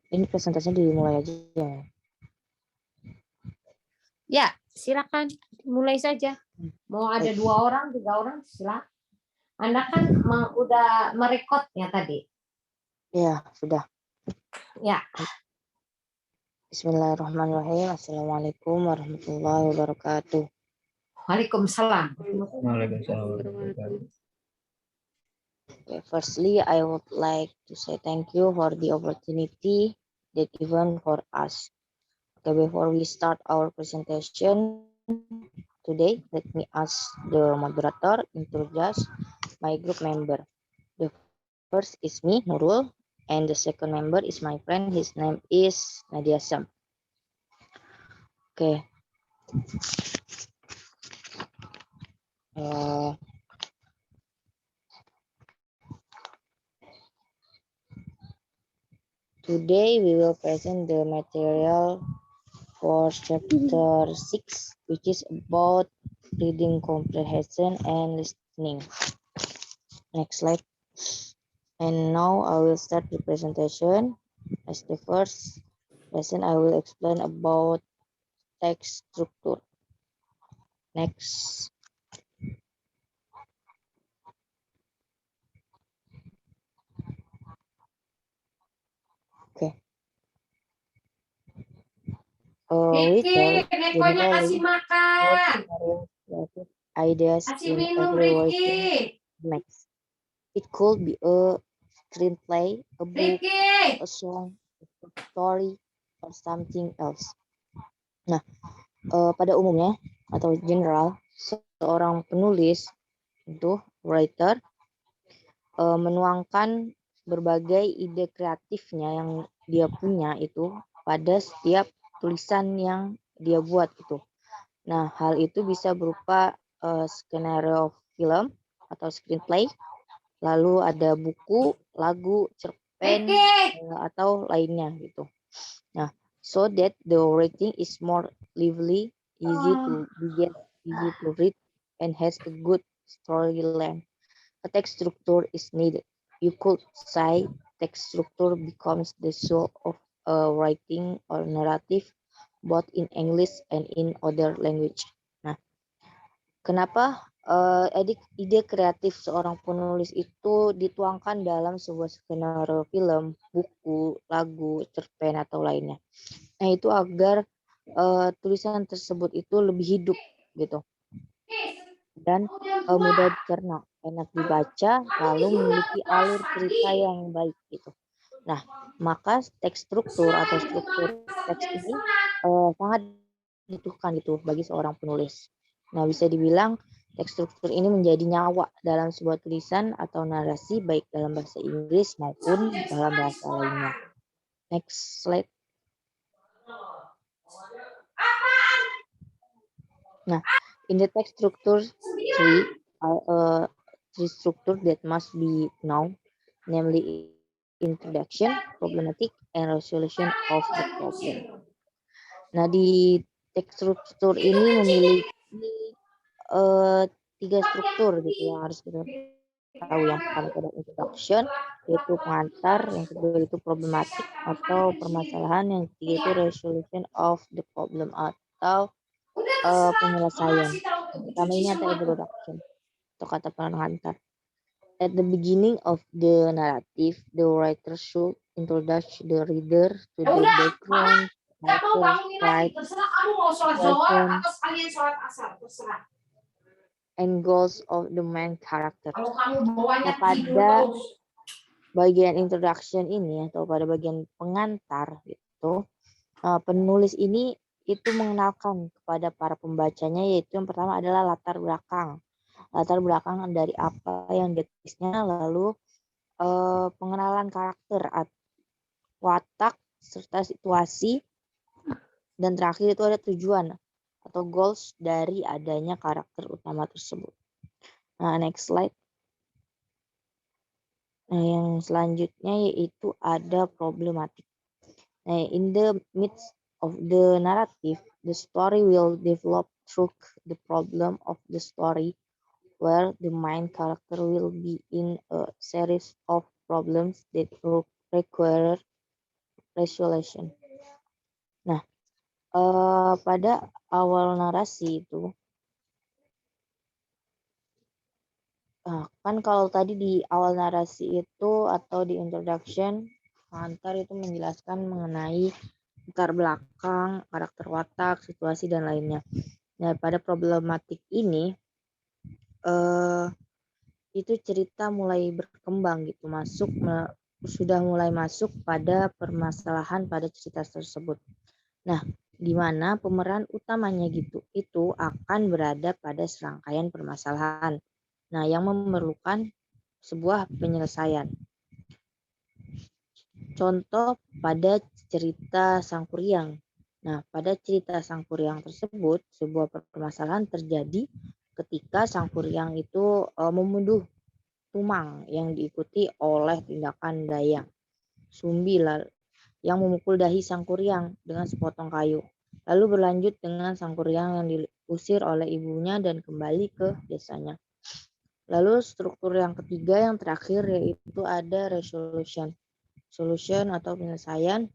Ini presentasinya dimulai aja ya. Ya, silakan mulai saja. Mau ada 2 orang, 3 orang, silakan. Anda kan udah merekodnya tadi. Ya, sudah. Ya. Bismillahirrahmanirrahim. Assalamualaikum warahmatullahi wabarakatuh. Waalaikumsalam. Okay, firstly, I would like to say thank you for the opportunity that given for us. Okay, before we start our presentation today, let me ask the moderator introduce my group member. The first is me, Nurul, and the second member is my friend. His name is Nadia Sam. Okay. Today we will present the material for chapter 6, which is about reading comprehension and listening. Next slide. And now I will start the presentation. As the first lesson, I will explain about text structure. Next. Okay. We tell generally ideas in every writing next. It could be a screenplay, a book, a song, a story, or something else. Nah, pada umumnya atau general, seorang penulis itu writer menuangkan berbagai ide kreatifnya yang dia punya itu pada setiap tulisan yang dia buat itu. Nah, hal itu bisa berupa skenario film atau screenplay, lalu ada buku, lagu, cerpen atau lainnya gitu. Nah, so that the writing is more lively, easy to begin, easy to read, and has a good storyline. A text structure is needed. You could say text structure becomes the soul of a writing or narrative, both in English and in other language. Nah, kenapa ide kreatif seorang penulis itu dituangkan dalam sebuah skenario film, buku, lagu, cerpen atau lainnya? Nah, itu agar tulisan tersebut itu lebih hidup gitu dan mudah dicerna, enak dibaca, lalu memiliki alur cerita yang baik gitu. Nah, maka teks struktur atau struktur teks ini sangat dibutuhkan gitu bagi seorang penulis. Nah, bisa dibilang teks struktur ini menjadi nyawa dalam sebuah tulisan atau narasi baik dalam bahasa Inggris maupun dalam bahasa lainnya. Next slide. Nah, in the text structure three structure that must be known, namely introduction, problematic, and resolution of the problem. Nah, di text struktur ini memiliki 3 struktur gitu yang harus kita tahu. Yang pertama itu ada introduction, yaitu pengantar. Yang kedua itu problematic atau permasalahan. Yang ketiga itu resolution of the problem atau penyelesaian. Yang pertama ini ada introduction atau kata pengantar. At the beginning of the narrative, the writer should introduce the reader to the background, pride, person, and goals of the main character. Nah, pada bagian introduction ini atau pada bagian pengantar itu, penulis ini itu mengenalkan kepada para pembacanya, yaitu yang pertama adalah latar belakang dari apa yang ditulisnya, lalu pengenalan karakter, watak serta situasi, dan terakhir itu ada tujuan atau goals dari adanya karakter utama tersebut. Nah, next slide. Nah, yang selanjutnya yaitu ada problematik. Nah, in the midst of the narrative, the story will develop through the problem of the story, where the main character will be in a series of problems that require resolution. Nah, pada awal narasi itu, kan kalau tadi di awal narasi itu atau di introduction, pengantar itu menjelaskan mengenai latar belakang, karakter watak, situasi, dan lainnya. Nah, pada problematik ini, itu cerita mulai berkembang gitu, sudah mulai masuk pada permasalahan pada cerita tersebut. Nah, di mana pemeran utamanya gitu itu akan berada pada serangkaian permasalahan. Nah, yang memerlukan sebuah penyelesaian. Contoh pada cerita Sangkuriang. Nah, pada cerita Sangkuriang tersebut, sebuah permasalahan terjadi ketika Sangkuriang itu membunuh Tumang yang diikuti oleh tindakan Dayang Sumbi yang memukul dahi Sangkuriang dengan sepotong kayu. Lalu berlanjut dengan Sangkuriang yang diusir oleh ibunya dan kembali ke desanya. Lalu struktur yang ketiga yang terakhir yaitu ada resolution. Solution atau penyelesaian.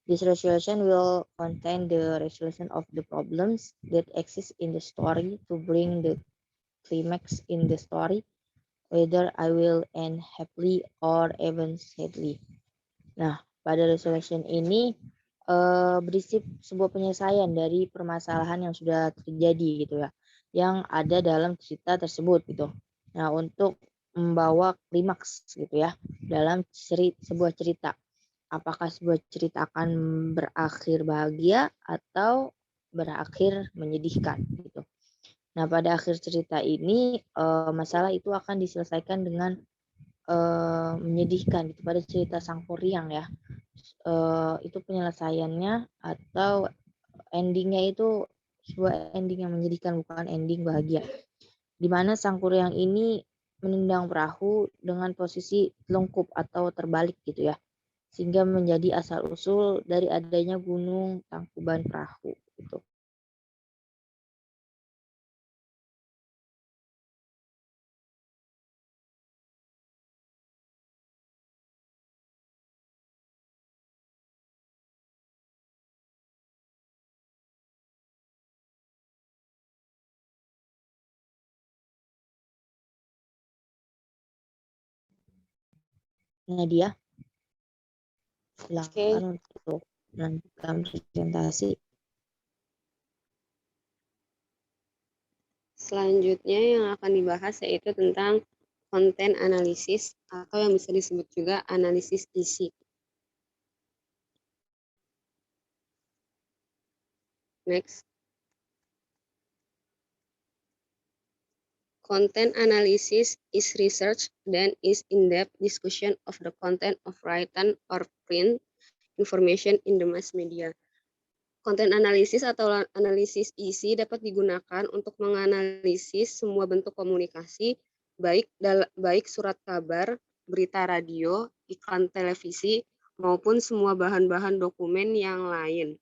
This resolution will contain the resolution of the problems that exist in the story to bring the climax in the story, whether I will end happily or even sadly. Nah, pada resolution ini berisi sebuah penyelesaian dari permasalahan yang sudah terjadi gitu ya, yang ada dalam cerita tersebut gitu. Nah, untuk membawa klimaks gitu ya dalam sebuah cerita. Apakah sebuah cerita akan berakhir bahagia atau berakhir menyedihkan gitu. Nah, pada akhir cerita ini masalah itu akan diselesaikan dengan menyedihkan gitu pada cerita Sangkuriang ya. Itu penyelesaiannya atau endingnya itu sebuah ending yang menyedihkan, bukan ending bahagia. Di mana Sangkuriang ini menendang perahu dengan posisi telungkup atau terbalik gitu ya, sehingga menjadi asal usul dari adanya gunung Tangkuban Perahu gitu. Nadia, silakan untuk melanjutkan presentasi. Selanjutnya yang akan dibahas yaitu tentang konten analisis atau yang bisa disebut juga analisis isi. Next. Content analysis is research then is in-depth discussion of the content of written or print information in the mass media. Konten analisis atau analisis isi dapat digunakan untuk menganalisis semua bentuk komunikasi, baik surat kabar, berita radio, iklan televisi, maupun semua bahan-bahan dokumen yang lain.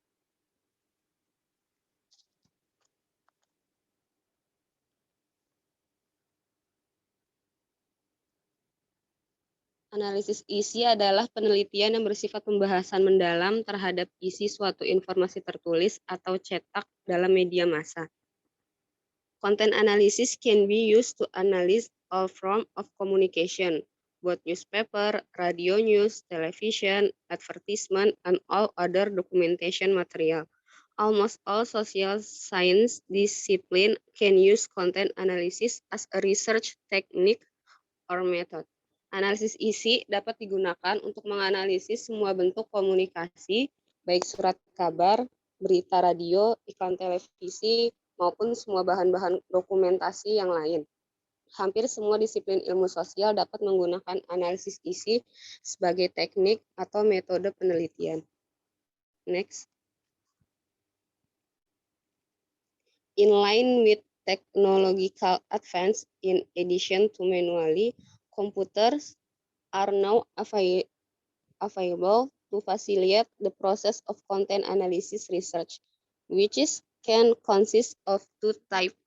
Analisis isi adalah penelitian yang bersifat pembahasan mendalam terhadap isi suatu informasi tertulis atau cetak dalam media massa. Content analysis can be used to analyze all forms of communication, both newspaper, radio news, television, advertisement, and all other documentation material. Almost all social science discipline can use content analysis as a research technique or method. Analisis isi dapat digunakan untuk menganalisis semua bentuk komunikasi, baik surat kabar, berita radio, iklan televisi, maupun semua bahan-bahan dokumentasi yang lain. Hampir semua disiplin ilmu sosial dapat menggunakan analisis isi sebagai teknik atau metode penelitian. Next. In line with technological advance, in addition to manually, computers are now available to facilitate the process of content analysis research, which can consist of two types,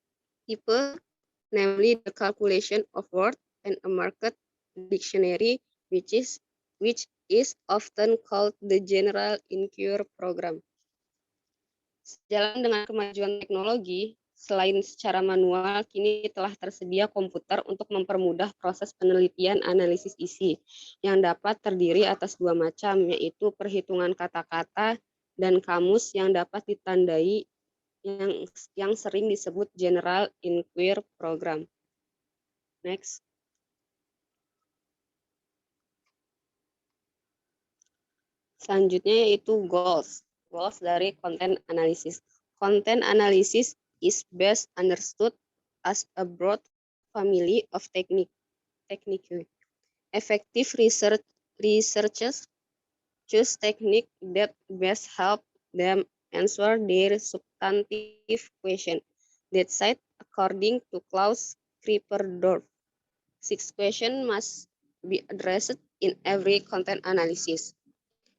namely the calculation of word and a market dictionary, which is which is often called the General Inquiry Program. Sejalan dengan kemajuan teknologi, selain secara manual, kini telah tersedia komputer untuk mempermudah proses penelitian analisis isi, yang dapat terdiri atas dua macam, yaitu perhitungan kata-kata dan kamus yang dapat ditandai yang sering disebut General Inquiry Program. Next. Selanjutnya yaitu goals. Goals dari content analysis. Content analysis is best understood as a broad family of technique. Effective researchers choose technique that best help them answer their substantive question. That said, according to Klaus Kripperdorff, 6 questions must be addressed in every content analysis.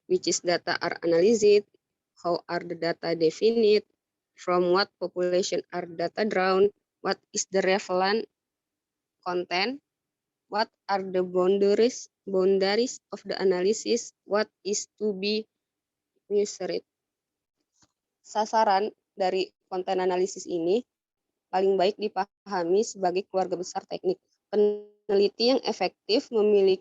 Which is data are analyzed, how are the data defined, from what population are data drawn, what is the relevant content, what are the boundaries of the analysis, what is to be measured. Sasaran dari konten analisis ini paling baik dipahami sebagai keluarga besar teknik. Peneliti yang efektif memilih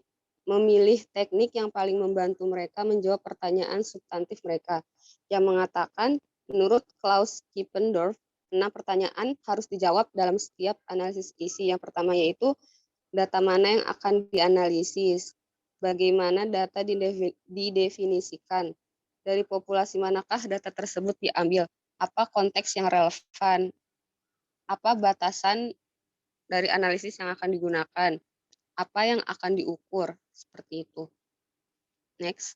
teknik yang paling membantu mereka menjawab pertanyaan substantif mereka, yang mengatakan menurut Klaus Krippendorff, 6 pertanyaan harus dijawab dalam setiap analisis isi. Yang pertama yaitu data mana yang akan dianalisis, bagaimana data didefinisikan, dari populasi manakah data tersebut diambil, apa konteks yang relevan, apa batasan dari analisis yang akan digunakan, apa yang akan diukur, seperti itu. Next.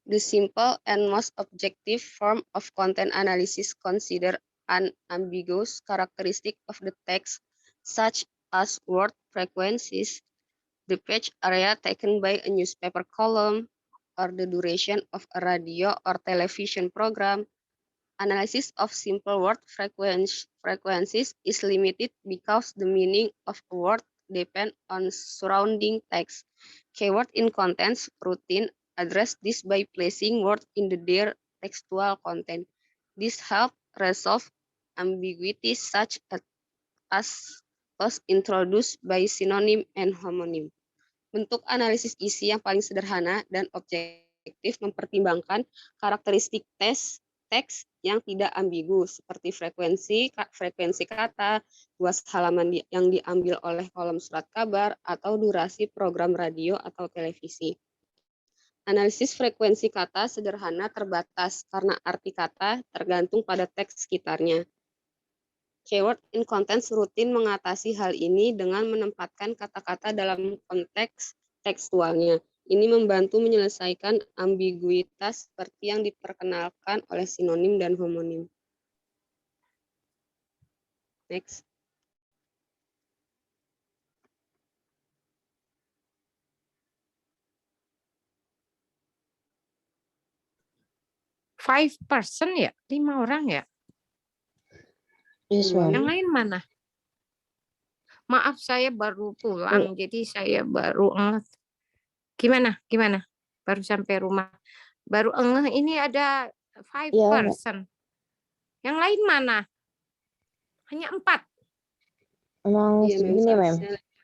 The simple and most objective form of content analysis consider unambiguous characteristics of the text, such as word frequencies, the page area taken by a newspaper column, or the duration of a radio or television program. Analysis of simple word frequencies is limited because the meaning of a word depends on surrounding text. Keyword in contents routine address this by placing words in their textual content. This helps resolve ambiguities such as those introduced by synonym and homonym. Bentuk analisis isi yang paling sederhana dan objektif mempertimbangkan karakteristik teks yang tidak ambigu seperti frekuensi kata, luas halaman yang diambil oleh kolom surat kabar, atau durasi program radio atau televisi. Analisis frekuensi kata sederhana terbatas karena arti kata tergantung pada teks sekitarnya. Keyword in contents rutin mengatasi hal ini dengan menempatkan kata-kata dalam konteks tekstualnya. Ini membantu menyelesaikan ambiguitas seperti yang diperkenalkan oleh sinonim dan homonim. Next. Five person ya? 5 orang ya? Yes, Yang lain mana? Maaf, saya baru pulang, jadi saya baru Gimana? Baru sampai rumah. Baru ini ada 5 person. Yang lain mana? Hanya 4. Emang segini, Mem.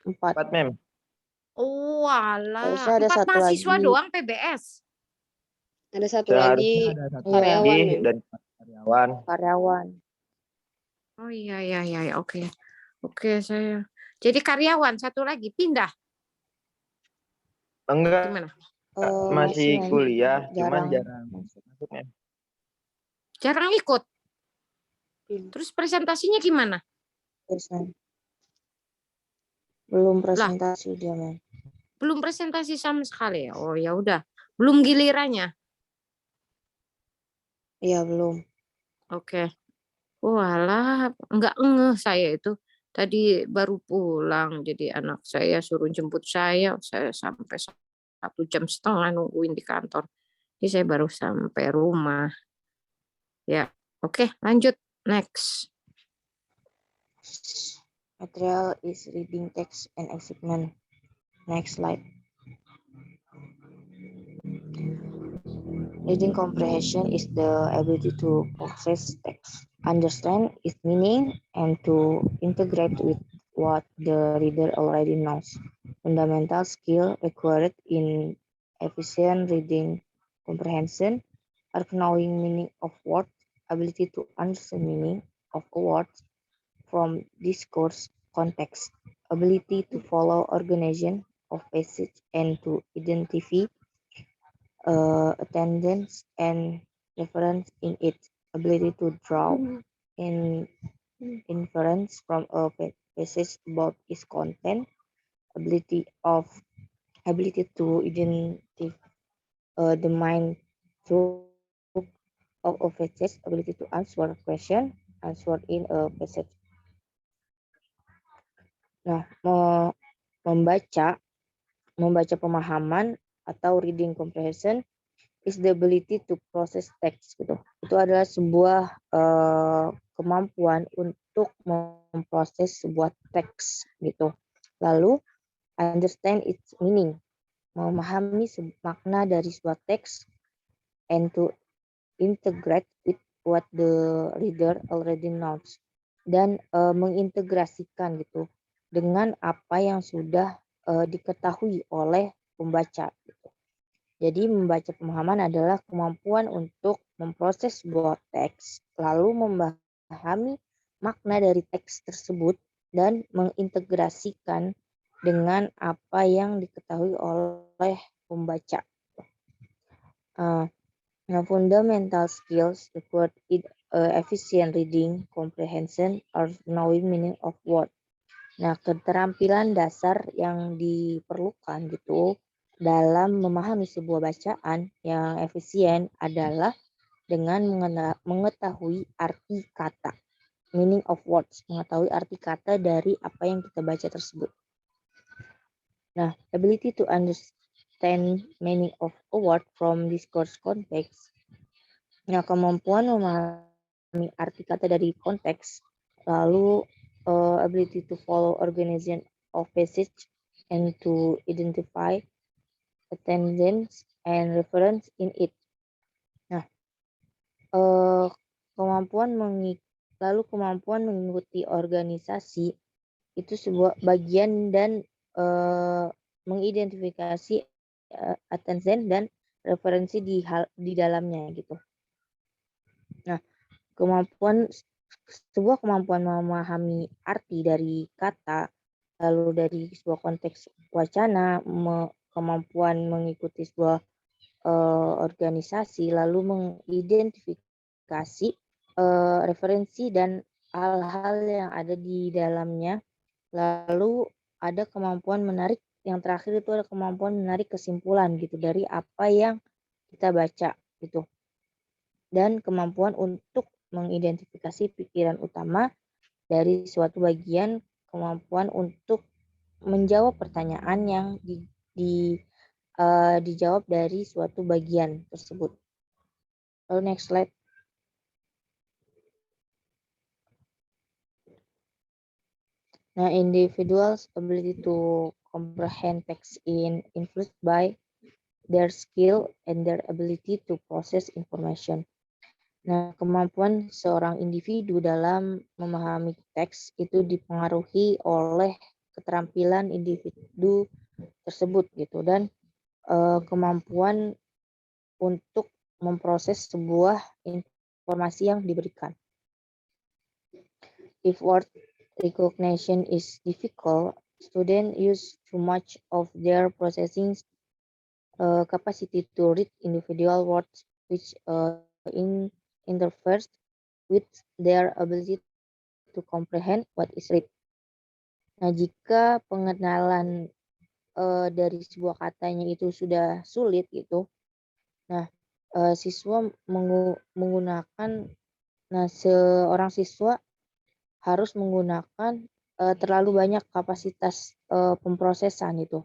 4, Mem. Oh, alah. Harusnya ada 4 satu mahasiswa lagi. doang PBS. Ada satu lagi karyawan. Dan Karyawan. Oh iya. Oke. Oke, saya. Jadi karyawan satu lagi pindah. Enggak. Gimana? Masih Mem. kuliah, cuman jarang masuknya. Jarang ikut. Terus presentasinya gimana? Yes, Mem. Belum presentasi dia, Mem. Belum presentasi sama sekali ya. Oh ya udah. Belum gilirannya. Iya, belum. Oke. Walah, enggak ngeh saya itu. Tadi baru pulang, jadi anak saya suruh jemput saya sampai 1,5 jam nungguin di kantor. Jadi saya baru sampai rumah. Ya, oke, lanjut. Next. material is reading text and excitement. Next slide. Reading comprehension is the ability to process text, understand its meaning, and to integrate with what the reader already knows. Fundamental skill required in efficient reading comprehension are knowing meaning of words, ability to understand meaning of a word from discourse context, ability to follow organization of passage and to identify attendance and reference in it, ability to draw in inference from a passage about its content, ability of ability to identify the mind truth of a passage, ability to answer question answered in a passage. Nah, membaca pemahaman atau reading comprehension is the ability to process text gitu. Itu adalah sebuah kemampuan untuk memproses sebuah teks gitu. Lalu understand its meaning, memahami makna dari sebuah teks, and to integrate with what the reader already knows, dan mengintegrasikan gitu dengan apa yang sudah diketahui oleh pembaca gitu. Jadi membaca pemahaman adalah kemampuan untuk memproses sebuah teks, lalu memahami makna dari teks tersebut dan mengintegrasikan dengan apa yang diketahui oleh pembaca. Fundamental skills required in efficient reading comprehension or knowing meaning of word. Nah, keterampilan dasar yang diperlukan gitu dalam memahami sebuah bacaan yang efisien adalah dengan mengetahui arti kata, meaning of words, mengetahui arti kata dari apa yang kita baca tersebut. Nah, ability to understand meaning of a word from discourse context. Nah, kemampuan memahami arti kata dari konteks, lalu ability to follow organization of passage and to identify attendance and reference in it. Nah, kemampuan mengikuti organisasi itu sebuah bagian dan mengidentifikasi attendance dan referensi di dalamnya gitu. Nah, sebuah kemampuan memahami arti dari kata, lalu dari sebuah konteks wacana, kemampuan mengikuti sebuah organisasi, lalu mengidentifikasi referensi dan hal-hal yang ada di dalamnya, lalu ada kemampuan menarik, yang terakhir itu ada kemampuan menarik kesimpulan gitu dari apa yang kita baca gitu, dan kemampuan untuk mengidentifikasi pikiran utama dari suatu bagian, kemampuan untuk menjawab pertanyaan yang dijawab dari suatu bagian tersebut. Lalu next slide. Nah, individuals' ability to comprehend text is influenced by their skill and their ability to process information. Nah, kemampuan seorang individu dalam memahami teks itu dipengaruhi oleh keterampilan individu tersebut gitu, dan kemampuan untuk memproses sebuah informasi yang diberikan. If word recognition is difficult, students use too much of their processing capacity to read individual words, which interferes with their ability to comprehend what is read. Nah, jika pengenalan dari sebuah katanya itu sudah sulit gitu, nah siswa menggunakan, seorang siswa harus menggunakan terlalu banyak kapasitas pemrosesan itu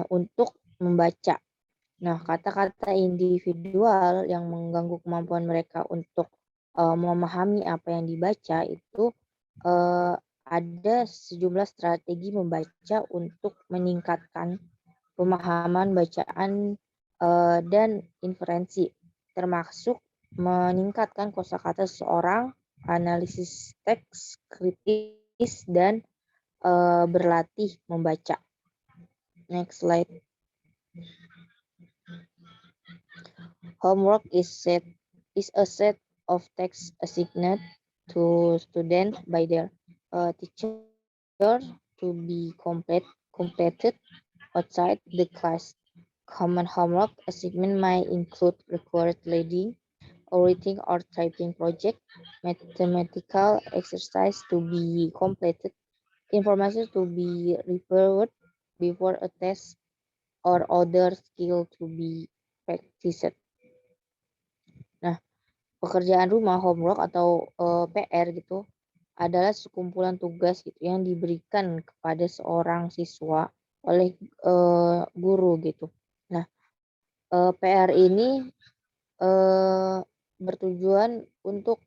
untuk membaca. Nah, kata-kata individual yang mengganggu kemampuan mereka untuk memahami apa yang dibaca itu ada sejumlah strategi membaca untuk meningkatkan pemahaman bacaan dan inferensi, termasuk meningkatkan kosakata seseorang, analisis teks kritis, dan berlatih membaca. Next slide. Homework is a set of text assigned to students by their teacher to be completed outside the class. Common homework assignment might include required reading or typing project, mathematical exercise to be completed, information to be reviewed before a test, or other skill to be practiced. Nah, pekerjaan rumah homework atau PR gitu adalah sekumpulan tugas gitu yang diberikan kepada seorang siswa oleh guru gitu. Nah, PR ini bertujuan untuk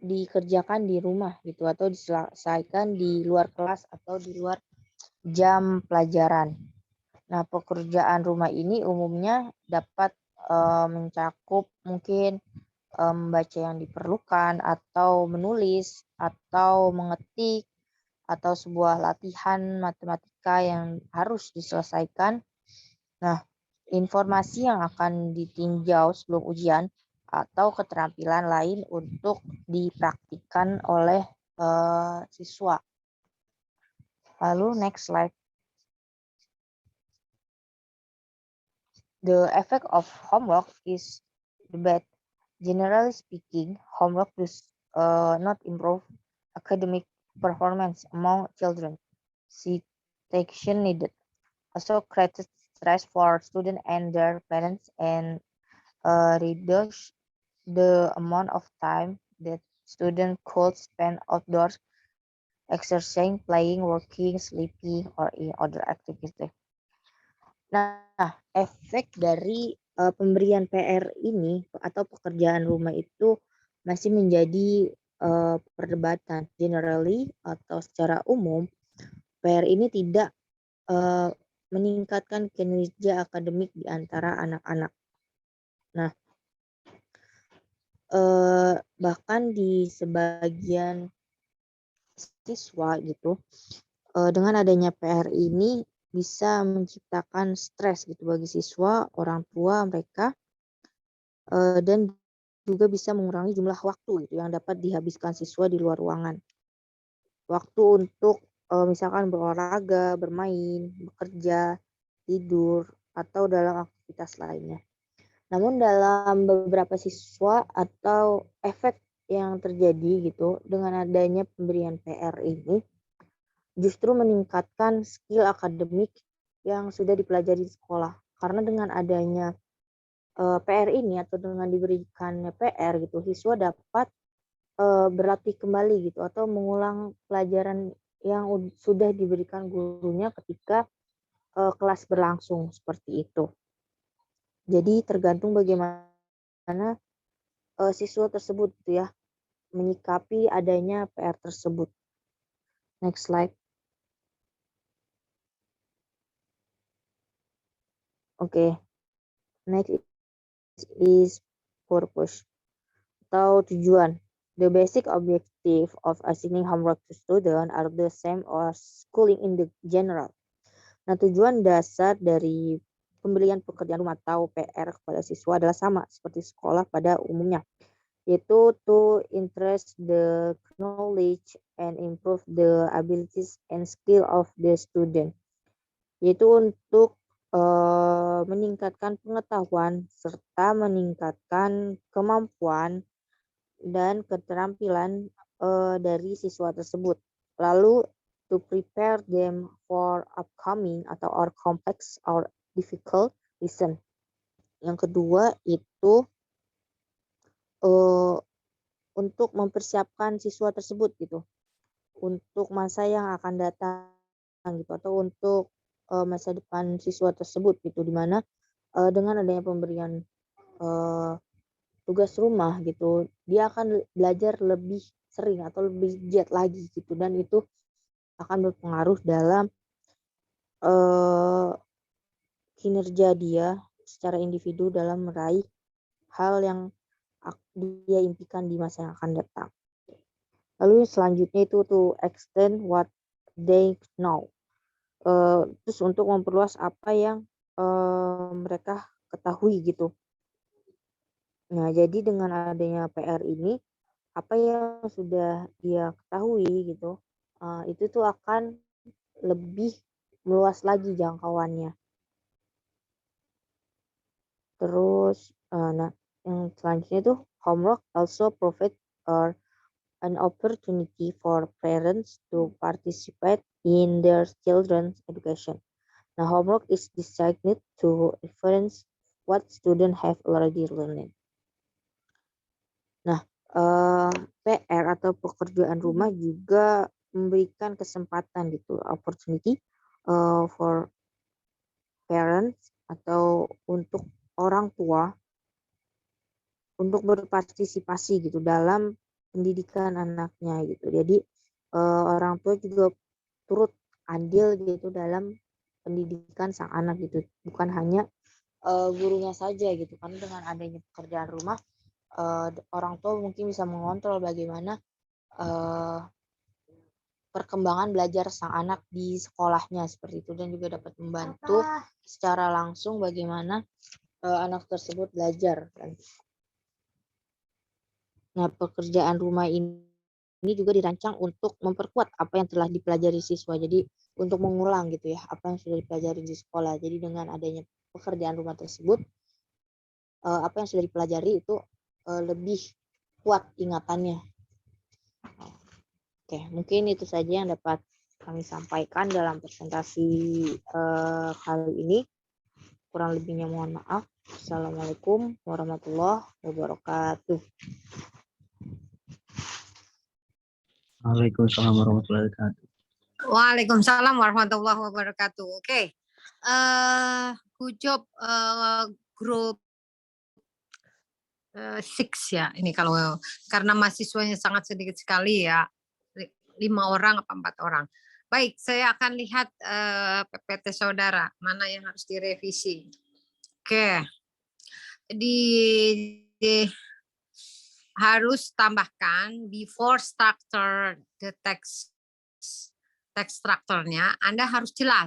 dikerjakan di rumah gitu atau diselesaikan di luar kelas atau di luar jam pelajaran. Nah, pekerjaan rumah ini umumnya dapat mencakup mungkin membaca yang diperlukan atau menulis atau mengetik atau sebuah latihan matematika yang harus diselesaikan. Nah, informasi yang akan ditinjau sebelum ujian atau keterampilan lain untuk dipraktikkan oleh siswa. Lalu next slide. The effect of homework is the bad. Generally speaking, homework does not improve academic performance among children. Citation needed. Also creates stress for students and their parents and reduce the amount of time that students could spend outdoors exercising, playing, working, sleeping, or in other activities. Nah, efek dari pemberian PR ini atau pekerjaan rumah itu masih menjadi perdebatan. Generally atau secara umum, PR ini tidak meningkatkan kinerja akademik di antara anak-anak. Nah, bahkan di sebagian siswa gitu, dengan adanya PR ini bisa menciptakan stres gitu bagi siswa, orang tua mereka, dan juga bisa mengurangi jumlah waktu gitu yang dapat dihabiskan siswa di luar ruangan. Waktu untuk misalkan berolahraga, bermain, bekerja, tidur, atau dalam aktivitas lainnya. Namun dalam beberapa siswa atau efek yang terjadi gitu dengan adanya pemberian PR ini justru meningkatkan skill akademik yang sudah dipelajari di sekolah. Karena dengan adanya PR ini atau dengan diberikannya PR gitu, siswa dapat berlatih kembali gitu atau mengulang pelajaran yang sudah diberikan gurunya ketika kelas berlangsung seperti itu. Jadi tergantung bagaimana siswa tersebut gitu ya menyikapi adanya PR tersebut. Next slide. Oke. Next is purpose atau tujuan. The basic objective of assigning homework to students are the same as schooling in the general. Nah, tujuan dasar dari pemberian pekerjaan rumah atau PR kepada siswa adalah sama seperti sekolah pada umumnya, yaitu to increase the knowledge and improve the abilities and skill of the student, yaitu untuk meningkatkan pengetahuan serta meningkatkan kemampuan dan keterampilan dari siswa tersebut. Lalu to prepare them for upcoming atau or complex or difficult lesson. Yang kedua itu untuk mempersiapkan siswa tersebut gitu untuk masa yang akan datang gitu atau untuk masa depan siswa tersebut gitu, dimana dengan adanya pemberian tugas rumah gitu dia akan belajar lebih sering atau lebih giat lagi gitu, dan itu akan berpengaruh dalam kinerja dia secara individu dalam meraih hal yang dia impikan di masa yang akan datang. Lalu selanjutnya itu to extend what they know. Terus untuk memperluas apa yang mereka ketahui gitu. Nah, jadi dengan adanya PR ini, apa yang sudah dia ketahui gitu, itu tuh akan lebih meluas lagi jangkauannya. Terus, nah yang selanjutnya itu homework also provide an opportunity for parents to participate in their children's education. Now, homework is designed to reference what students have already learned. Nah, PR atau pekerjaan rumah juga memberikan kesempatan gitu, opportunity for parents atau untuk orang tua untuk berpartisipasi gitu dalam pendidikan anaknya gitu. Jadi orang tua juga turut andil gitu dalam pendidikan sang anak gitu, bukan hanya gurunya saja gitu. Karena dengan adanya pekerjaan rumah, orang tua mungkin bisa mengontrol bagaimana perkembangan belajar sang anak di sekolahnya seperti itu, dan juga dapat membantu secara langsung bagaimana anak tersebut belajar. Nah, pekerjaan rumah ini juga dirancang untuk memperkuat apa yang telah dipelajari siswa. Jadi untuk mengulang gitu ya apa yang sudah dipelajari di sekolah. Jadi dengan adanya pekerjaan rumah tersebut, apa yang sudah dipelajari itu lebih kuat ingatannya. Oke, mungkin itu saja yang dapat kami sampaikan dalam presentasi kali ini. Kurang lebihnya mohon maaf. Assalamualaikum warahmatullahi wabarakatuh. Waalaikumsalam warahmatullahi wabarakatuh. Waalaikumsalam warahmatullahi wabarakatuh. Oke. Good job group 6 ya. Ini kalau karena mahasiswanya sangat sedikit sekali ya. 5 orang apa 4 orang. Baik, saya akan lihat PPT saudara mana yang harus direvisi. Oke. Harus tambahkan before structure the text structure-nya, Anda harus jelas